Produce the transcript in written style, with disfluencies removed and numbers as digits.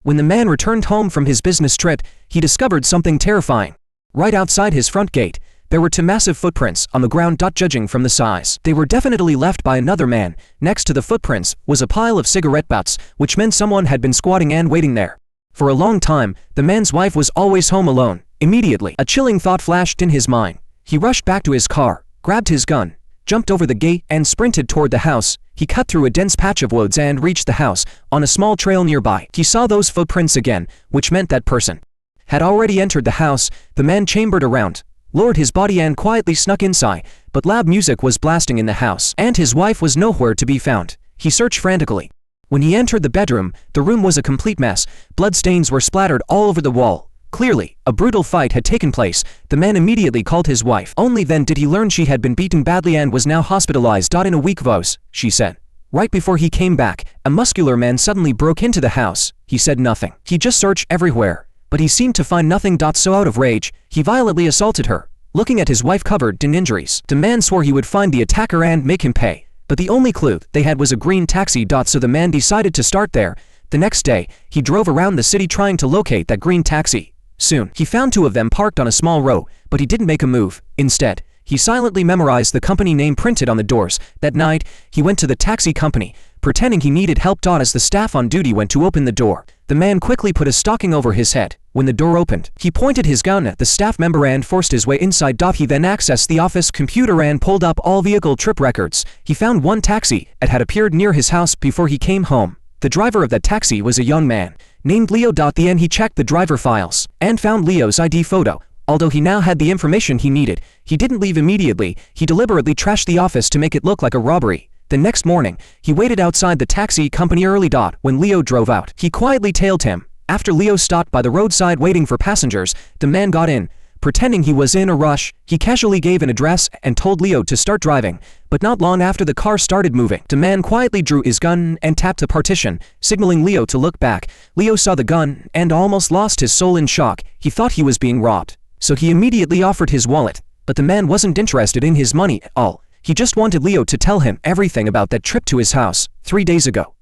When the man returned home from his business trip, he discovered something terrifying. Right outside his front gate, there were two massive footprints on the ground. Judging from the size, they were definitely left by another man. Next to the footprints was a pile of cigarette butts, which meant someone had been squatting and waiting there. For a long time, the man's wife was always home alone. Immediately, a chilling thought flashed in his mind. He rushed back to his car, grabbed his gun, jumped over the gate, and sprinted toward the house. He cut through a dense patch of woods and reached the house. On a small trail nearby, he saw those footprints again, which meant that person had already entered the house. The man chambered around, lowered his body and quietly snuck inside, but loud music was blasting in the house, and his wife was nowhere to be found. He searched frantically. When he entered the bedroom, the room was a complete mess. Bloodstains were splattered all over the wall. Clearly, a brutal fight had taken place. The man immediately called his wife. Only then did he learn she had been beaten badly and was now hospitalized. In a weak voice, she said. Right before he came back, a muscular man suddenly broke into the house. He said nothing. He just searched everywhere, but he seemed to find nothing. So out of rage, he violently assaulted her. Looking at his wife covered in injuries, the man swore he would find the attacker and make him pay. But the only clue they had was a green taxi. So the man decided to start there. The next day, he drove around the city trying to locate that green taxi. Soon, he found two of them parked on a small row, but he didn't make a move. Instead, he silently memorized the company name printed on the doors. That night, he went to the taxi company, pretending he needed help. As the staff on duty went to open the door, the man quickly put a stocking over his head. When the door opened, he pointed his gun at the staff member and forced his way inside. He then accessed the office computer and pulled up all vehicle trip records. He found one taxi that had appeared near his house before he came home. The driver of that taxi was a young man named Leo. Then he checked the driver files and found Leo's ID photo. Although he now had the information he needed, he didn't leave immediately. He deliberately trashed the office to make it look like a robbery. The next morning, he waited outside the taxi company early. When Leo drove out, he quietly tailed him. After Leo stopped by the roadside waiting for passengers, the man got in. Pretending he was in a rush, he casually gave an address and told Leo to start driving. But not long after the car started moving, the man quietly drew his gun and tapped the partition, signaling Leo to look back. Leo saw the gun and almost lost his soul in shock. He thought he was being robbed, so he immediately offered his wallet. But the man wasn't interested in his money at all. He just wanted Leo to tell him everything about that trip to his house 3 days ago.